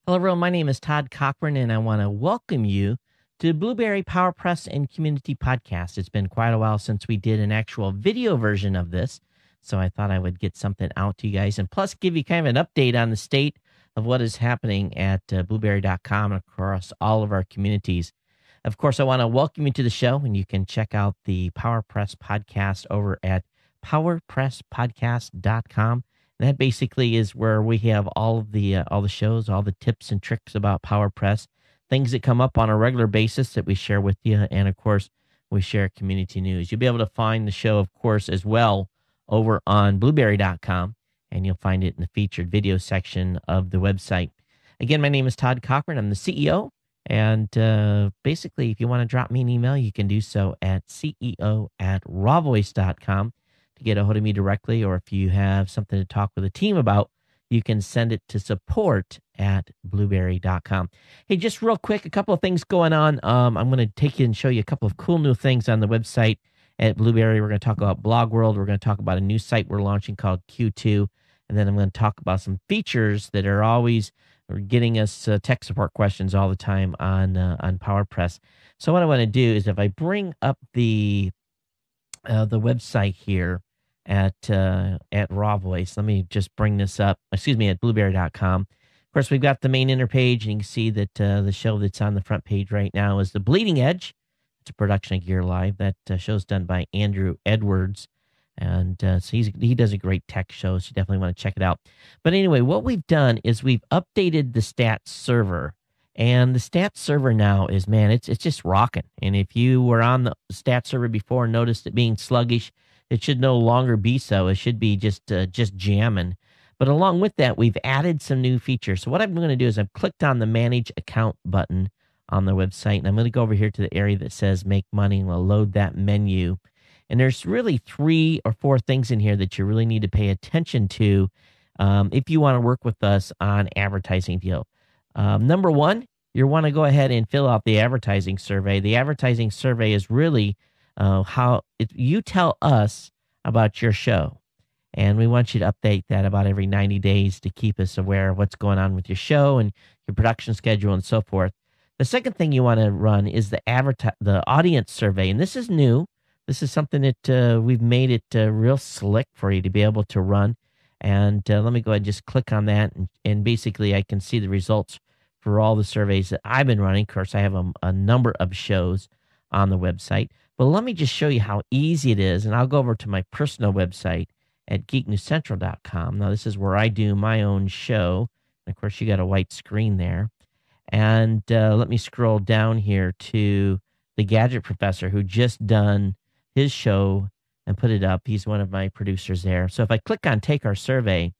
Hello, everyone. My name is Todd Cochran, and I want to welcome you to Blubrry PowerPress and Community Podcast. It's been quite a while since we did an actual video version of this, so I thought I would get something out to you guys and plus give you kind of an update on the state of what is happening at blubrry.com and across all of our communities. Of course, I want to welcome you to the show, and you can check out the PowerPress podcast over at PowerPressPodcast.com. And that basically is where we have all the shows, all the tips and tricks about PowerPress, things that come up on a regular basis that we share with you, and of course, we share community news. You'll be able to find the show, of course, as well over on Blubrry.com, and you'll find it in the featured video section of the website. Again, my name is Todd Cochran. I'm the CEO, and basically, if you want to drop me an email, you can do so at ceo@rawvoice.com. to get a hold of me directly, or if you have something to talk with the team about, you can send it to support@blubrry.com. Hey, just real quick, a couple of things going on. I'm going to take you and show you a couple of cool new things on the website at Blubrry. We're going to talk about Blogworld. We're going to talk about a new site we're launching called Q2. And then I'm going to talk about some features that are always getting us tech support questions all the time on PowerPress. So what I want to do is if I bring up the website here at Raw Voice. Let me just bring this up. Excuse me, at Blubrry.com. Of course, we've got the main interpage, and you can see that the show that's on the front page right now is The Bleeding Edge. It's a production of Gear Live. That show's done by Andrew Edwards, and so he does a great tech show, so you definitely want to check it out. But anyway, what we've done is we've updated the stats server. And the stats server now is, man, it's just rocking. And if you were on the stats server before and noticed it being sluggish, it should no longer be so. It should be just jamming. But along with that, we've added some new features. So what I'm going to do is I've clicked on the Manage Account button on the website, and I'm going to go over here to the area that says Make Money, and we'll load that menu. And there's really 3 or 4 things in here that you really need to pay attention to if you want to work with us on advertising deal. Number 1, you want to go ahead and fill out the advertising survey. The advertising survey is really you tell us about your show, and we want you to update that about every 90 days to keep us aware of what's going on with your show and your production schedule and so forth. The second thing you want to run is the audience survey, and this is new. This is something that we've made it real slick for you to be able to run. And let me go ahead and just click on that, and basically I can see the results for all the surveys that I've been running. Of course, I have a number of shows on the website. But let me just show you how easy it is, and I'll go over to my personal website at geeknewscentral.com. Now, this is where I do my own show. And of course, you got a white screen there. And let me scroll down here to the Gadget Professor, who just done his show and put it up. He's one of my producers there. So if I click on Take Our Survey,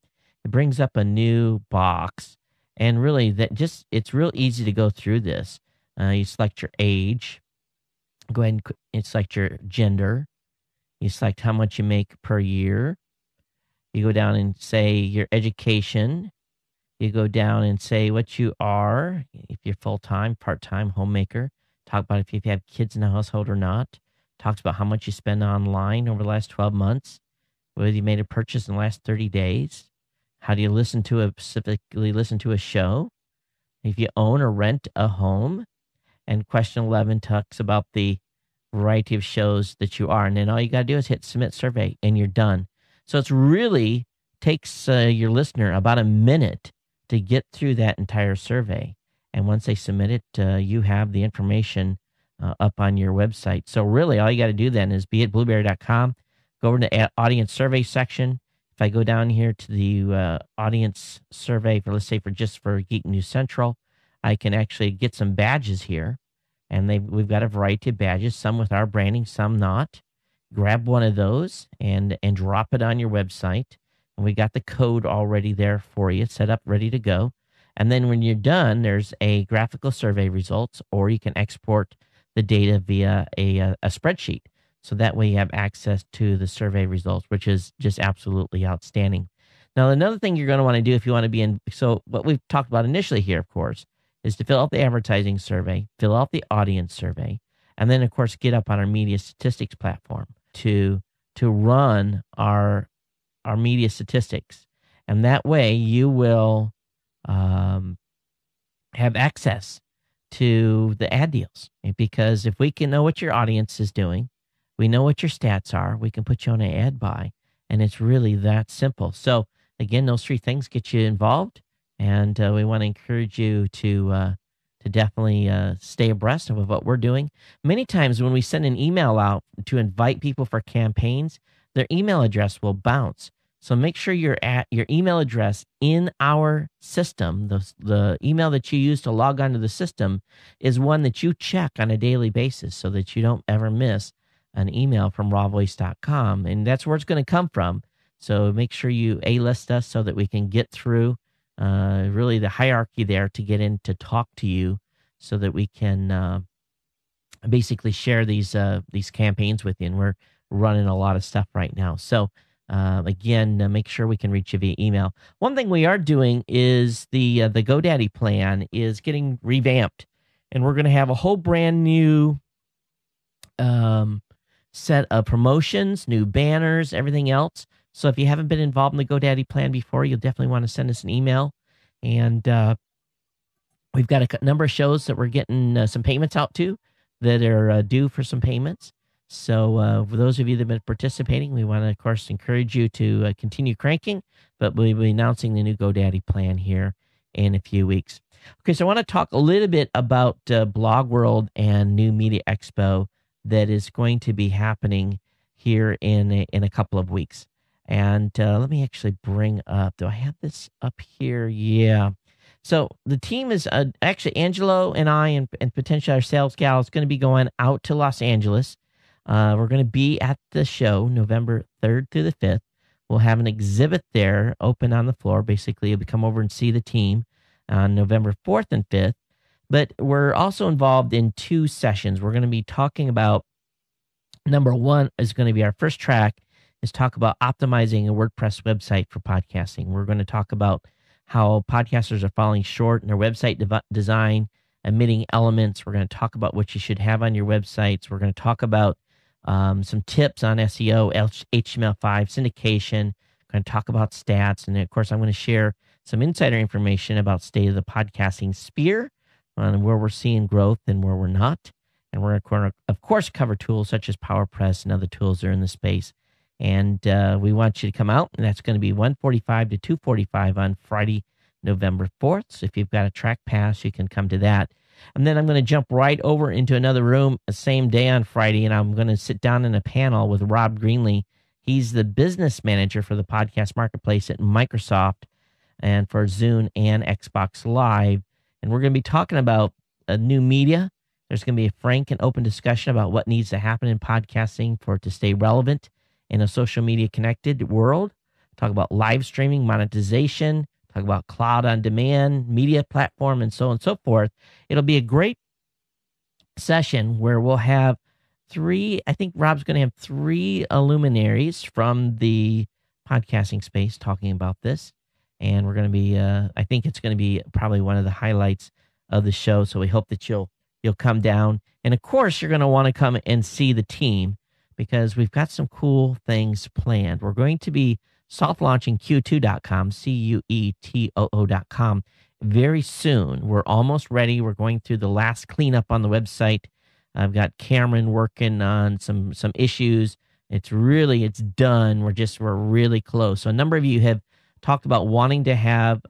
it brings up a new box. And really, it's real easy to go through this. You select your age. Go ahead and select your gender. You select how much you make per year. You go down and say your education. You go down and say what you are, if you're full-time, part-time, homemaker. Talk about if you have kids in the household or not. Talks about how much you spend online over the last 12 months. Whether you made a purchase in the last 30 days. How do you specifically listen to a show? If you own or rent a home. And question 11 talks about the variety of shows that you are. And then all you got to do is hit Submit Survey, and you're done. So it's really takes your listener about a minute to get through that entire survey. And once they submit it, you have the information up on your website. So really all you got to do then is be at Blubrry.com, go over to the audience survey section. If I go down here to the audience survey for Geek News Central, I can actually get some badges here, and we've got a variety of badges, some with our branding, some not. Grab one of those and drop it on your website, and we got the code already there for you, set up, ready to go. And then when you're done, there's a graphical survey results, or you can export the data via a spreadsheet. So that way you have access to the survey results, which is just absolutely outstanding. Now, another thing you're going to want to do if you want to be in, so what we've talked about initially here, of course, is to fill out the advertising survey, fill out the audience survey, and then, of course, get up on our media statistics platform to run our media statistics. And that way you will have access to the ad deals. Because if we can know what your audience is doing, we know what your stats are, we can put you on an ad buy, and it's really that simple. So again, those three things get you involved, and we want to encourage you to definitely stay abreast of what we're doing. Many times when we send an email out to invite people for campaigns, their email address will bounce. So make sure your email address in our system, the email that you use to log onto the system, is one that you check on a daily basis so that you don't ever miss an email from rawvoice.com. And that's where it's going to come from. So make sure you A-list us so that we can get through really the hierarchy there to get in to talk to you so that we can basically share these campaigns with you. And we're running a lot of stuff right now. So again, make sure we can reach you via email. One thing we are doing is the GoDaddy plan is getting revamped, and we're going to have a whole brand new set of promotions, new banners, everything else. So if you haven't been involved in the GoDaddy plan before, you'll definitely want to send us an email. And we've got a number of shows that we're getting some payments out to that are due for some payments. So for those of you that have been participating, we want to, of course, encourage you to continue cranking, but we'll be announcing the new GoDaddy plan here in a few weeks. Okay, so I want to talk a little bit about Blogworld and New Media Expo that is going to be happening here in a couple of weeks. And let me actually bring up, do I have this up here? Yeah. So the team is actually Angelo and I and potentially our sales gal is going to be going out to Los Angeles. We're going to be at the show November 3rd through the 5th. We'll have an exhibit there open on the floor. Basically, you'll come over and see the team on November 4th and 5th. But we're also involved in two sessions. We're going to be talking about, number one is going to be our first track, is talk about optimizing a WordPress website for podcasting. We're going to talk about how podcasters are falling short in their website design, omitting elements. We're going to talk about what you should have on your websites. We're going to talk about some tips on SEO, HTML5, syndication. We're going to talk about stats. And of course, I'm going to share some insider information about state of the podcasting sphere, on where we're seeing growth and where we're not. And we're going to, of course, cover tools such as PowerPress and other tools that are in the space. And we want you to come out, and that's going to be 1:45 to 2:45 on Friday, November 4th. So if you've got a track pass, you can come to that. And then I'm going to jump right over into another room the same day on Friday, and I'm going to sit down in a panel with Rob Greenlee. He's the business manager for the podcast marketplace at Microsoft and for Zune and Xbox Live. And we're going to be talking about new media. There's going to be a frank and open discussion about what needs to happen in podcasting for it to stay relevant in a social media connected world. Talk about live streaming, monetization, talk about cloud on demand, media platform, and so on and so forth. It'll be a great session where we'll have I think Rob's going to have three luminaries from the podcasting space talking about this. And we're going to be, I think it's going to be probably one of the highlights of the show. So we hope that you'll come down. And of course, you're going to want to come and see the team, because we've got some cool things planned. We're going to be soft launching Q2.com, Cuetoo.com, very soon. We're almost ready. We're going through the last cleanup on the website. I've got Cameron working on some issues. It's done. We're really close. So a number of you have talked about wanting to have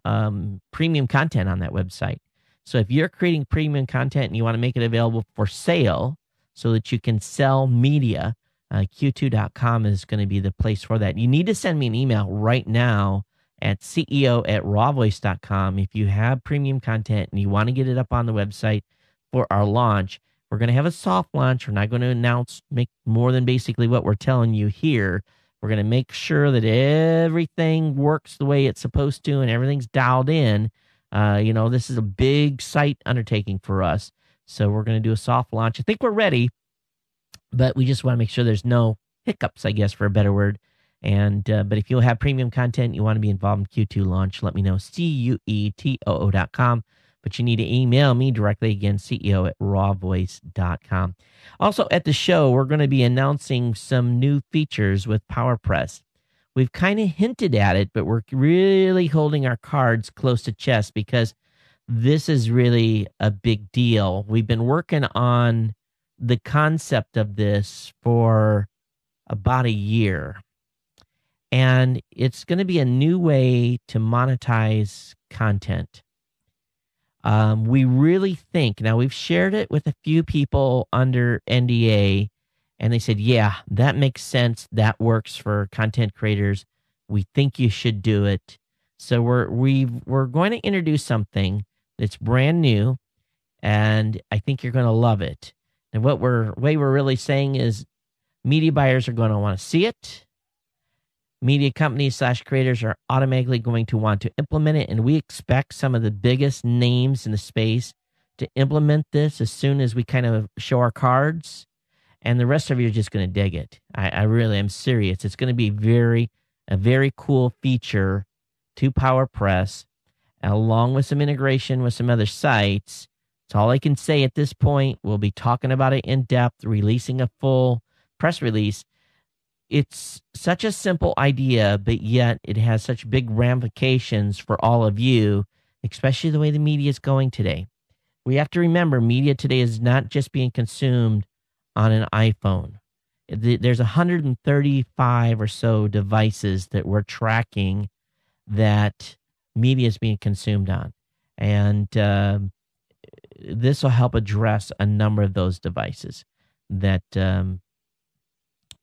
premium content on that website. So if you're creating premium content and you want to make it available for sale so that you can sell media, Q2.com is going to be the place for that. You need to send me an email right now at ceo@rawvoice.com if you have premium content and you want to get it up on the website for our launch. We're going to have a soft launch. We're not going to make more than basically what we're telling you here. We're going to make sure that everything works the way it's supposed to and everything's dialed in. This is a big site undertaking for us. So we're going to do a soft launch. I think we're ready, but we just want to make sure there's no hiccups, I guess, for a better word. And but if you have premium content, you want to be involved in Q2 launch, let me know, Cuetoo.com. But you need to email me directly, again, ceo@rawvoice.com. Also, at the show, we're going to be announcing some new features with PowerPress. We've kind of hinted at it, but we're really holding our cards close to chest, because this is really a big deal. We've been working on the concept of this for about a year, and it's going to be a new way to monetize content. We really think, now we've shared it with a few people under NDA, and they said, yeah, that makes sense. That works for content creators. We think you should do it. So we're going to introduce something that's brand new, and I think you're going to love it. And we're really saying is media buyers are going to want to see it. Media companies / creators are automatically going to want to implement it, and we expect some of the biggest names in the space to implement this as soon as we kind of show our cards, and the rest of you are just going to dig it. I really am serious. It's going to be a very cool feature to PowerPress, along with some integration with some other sites. That's all I can say at this point. We'll be talking about it in depth, releasing a full press release. It's such a simple idea, but yet it has such big ramifications for all of you, especially the way the media is going today. We have to remember media today is not just being consumed on an iPhone. There's 135 or so devices that we're tracking that media is being consumed on. And this will help address a number of those devices that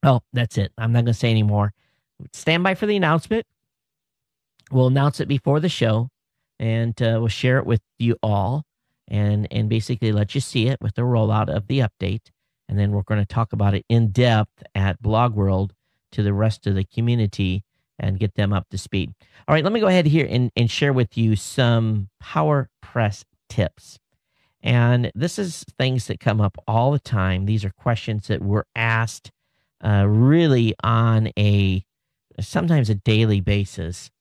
well, that's it. I'm not going to say any more. Stand by for the announcement. We'll announce it before the show, and we'll share it with you all and basically let you see it with the rollout of the update. And then we're going to talk about it in depth at Blogworld to the rest of the community and get them up to speed. All right, let me go ahead here and share with you some PowerPress tips. And this is things that come up all the time. These are questions that we're asked really on sometimes a daily basis.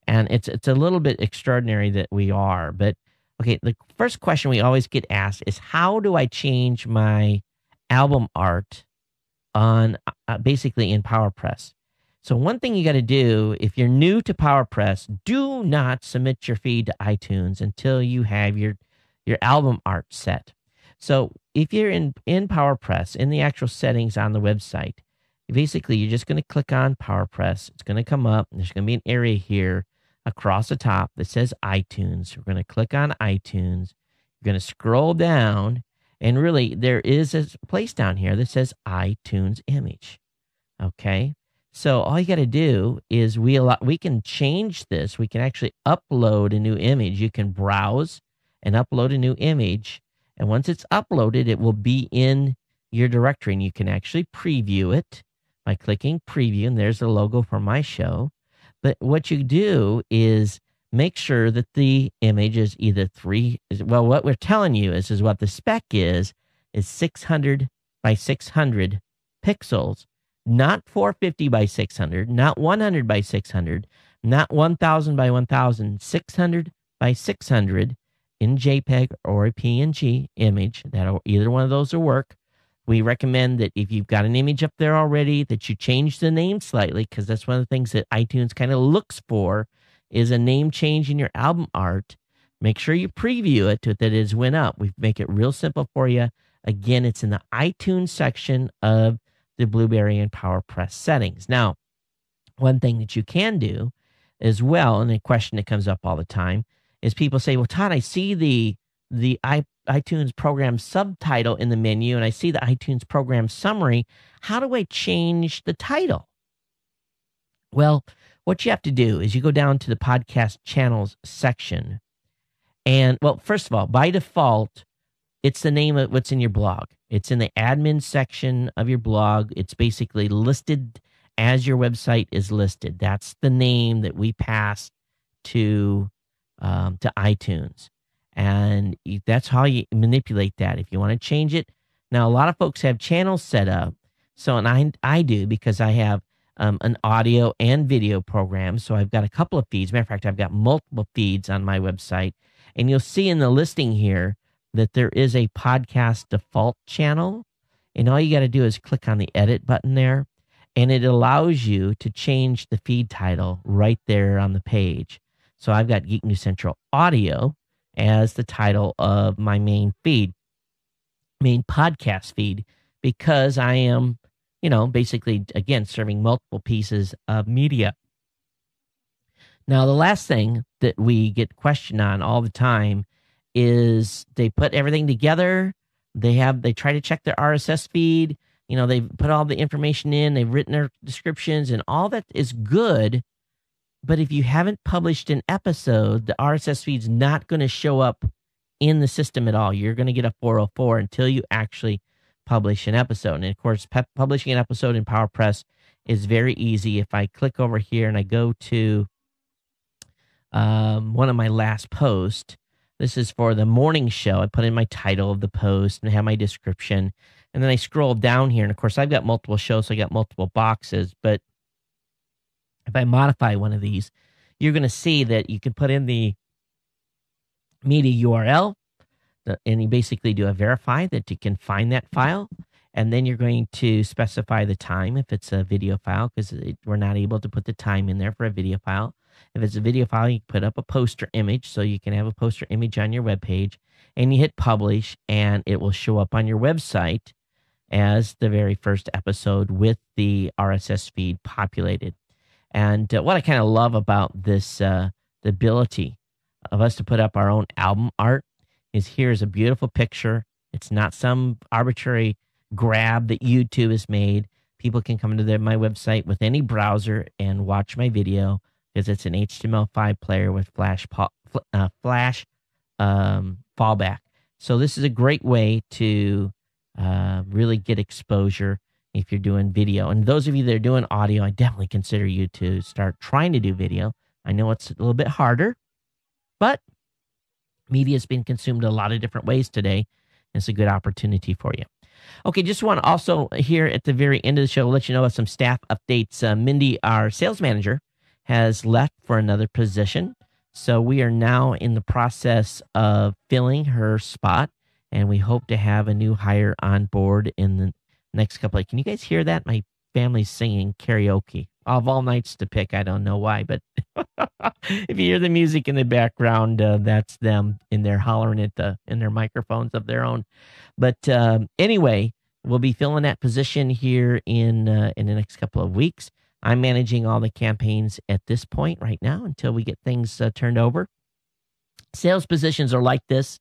And it's a little bit extraordinary that we are. But, okay, the first question we always get asked is, how do I change my album art on basically in PowerPress? So one thing you got to do, if you're new to PowerPress, do not submit your feed to iTunes until you have your album art set. So if you're in PowerPress, in the actual settings on the website, basically you're just going to click on PowerPress. It's going to come up, and there's going to be an area here across the top that says iTunes. We're going to click on iTunes. You're going to scroll down, and really there is a place down here that says iTunes image. Okay, so all you got to do is we can change this. We can actually upload a new image. You can browse and upload a new image, and once it's uploaded, it will be in your directory, and you can actually preview it by clicking preview, and there's the logo for my show. But what you do is make sure that the image is either what we're telling you is what the spec is 600 by 600 pixels, not 450 by 600, not 100 by 600, not 1000 by 1000, 600 by 600 in JPEG or a PNG image. Either one of those will work. We recommend that if you've got an image up there already, that you change the name slightly, because that's one of the things that iTunes kind of looks for is a name change in your album art. Make sure you preview it that it went up. We make it real simple for you. Again, it's in the iTunes section of the Blubrry and PowerPress settings. Now, one thing that you can do as well, and a question that comes up all the time, is people say, well, Todd, I see the iTunes program subtitle in the menu, and I see the iTunes program summary. How do I change the title? Well, what you have to do is you go down to the podcast channels section. And, well, first of all, by default, it's the name of what's in your blog. It's in the admin section of your blog. It's basically listed as your website is listed. That's the name that we pass to iTunes. And that's how you manipulate that. If you want to change it. Now, a lot of folks have channels set up. So, and I do, because I have an audio and video program. So I've got a couple of feeds. Matter of fact, I've got multiple feeds on my website. And you'll see in the listing here that there is a podcast default channel. And all you got to do is click on the edit button there. And it allows you to change the feed title right there on the page. So I've got Geek News Central Audio, as the title of my main podcast feed, because I am, basically, again, serving multiple pieces of media. Now, the last thing that we get questioned on all the time is they put everything together. They try to check their RSS feed. They put all the information in. They've written their descriptions, and all that is good. But if you haven't published an episode, the RSS feed's not going to show up in the system at all. You're going to get a 404 until you actually publish an episode. And of course, publishing an episode in PowerPress is very easy. If I click over here and I go to one of my last posts, this is for the morning show. I put in my title of the post and I have my description. And then I scroll down here. And of course, I've got multiple shows, so I got multiple boxes. But if I modify one of these, you're going to see that you can put in the media URL, and you basically do a verify that you can find that file. And then you're going to specify the time if it's a video file, because we're not able to put the time in there for a video file. If it's a video file, you put up a poster image, so you can have a poster image on your web page, and you hit publish, and it will show up on your website as the very first episode with the RSS feed populated. And what I kind of love about this, the ability of us to put up our own album art, is here's a beautiful picture. It's not some arbitrary grab that YouTube has made. People can come to my website with any browser and watch my video, because it's an HTML5 player with Flash fallback. So this is a great way to really get exposure if you're doing video. And those of you that are doing audio, I definitely consider you to start trying to do video. I know it's a little bit harder, but media has been consumed a lot of different ways today. It's a good opportunity for you. Okay, just want to also here at the very end of the show let you know about some staff updates. Mindy, our sales manager, has left for another position. So we are now in the process of filling her spot, and we hope to have a new hire on board in the next couple of... Can you guys hear that? My family's singing karaoke. Of all nights to pick, I don't know why, but if you hear the music in the background, that's them in there hollering in their microphones of their own. But anyway, we'll be filling that position here in the next couple of weeks. I'm managing all the campaigns at this point right now until we get things turned over. Sales positions are like this,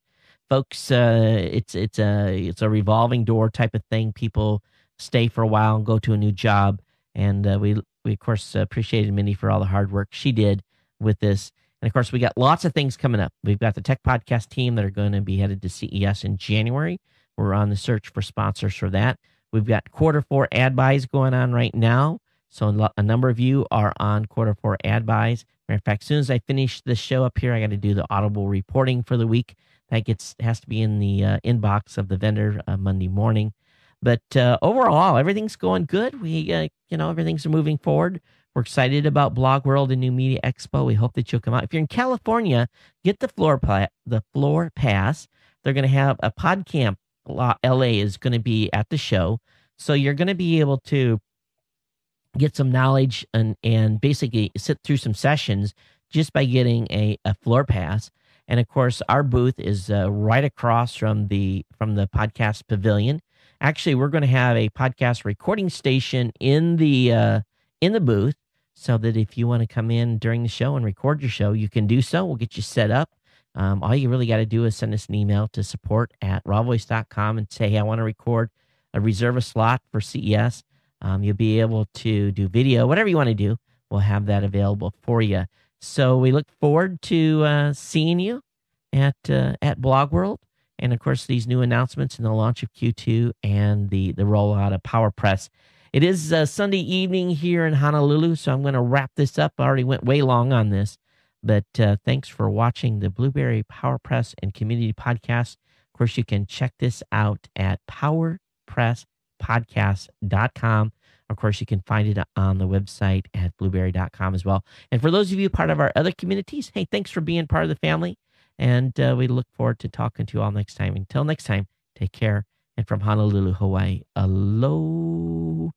folks. It's a revolving door type of thing. People stay for a while and go to a new job, and we of course appreciated Mindy for all the hard work she did with this. And of course, we got lots of things coming up. We've got the Tech Podcast team that are going to be headed to CES in January. We're on the search for sponsors for that. We've got Q4 ad buys going on right now. So a number of you are on Q4 ad buys. Matter of fact, as soon as I finish this show up here, I got to do the audible reporting for the week. That has to be in the inbox of the vendor Monday morning. But overall, everything's going good. We, everything's moving forward. We're excited about Blogworld and New Media Expo. We hope that you'll come out. If you're in California, get the floor pass. They're going to have a PodCamp. LA is going to be at the show. So you're going to be able to get some knowledge and basically sit through some sessions just by getting a floor pass. And of course, our booth is right across from the podcast pavilion. Actually, we're going to have a podcast recording station in the booth, so that if you want to come in during the show and record your show, you can do so. We'll get you set up. All you really got to do is send us an email to support@rawvoice.com and say, hey, I want to reserve a slot for CES. You'll be able to do video, whatever you want to do. We'll have that available for you. So we look forward to seeing you at Blogworld. And, of course, these new announcements and the launch of Q2 and the rollout of PowerPress. It is Sunday evening here in Honolulu, so I'm going to wrap this up. I already went way long on this. But thanks for watching the Blubrry PowerPress and Community Podcast. Of course, you can check this out at PowerPressPodcast.com. Of course, you can find it on the website at blubrry.com as well. And for those of you part of our other communities, hey, thanks for being part of the family. And we look forward to talking to you all next time. Until next time, take care. And from Honolulu, Hawaii, aloha.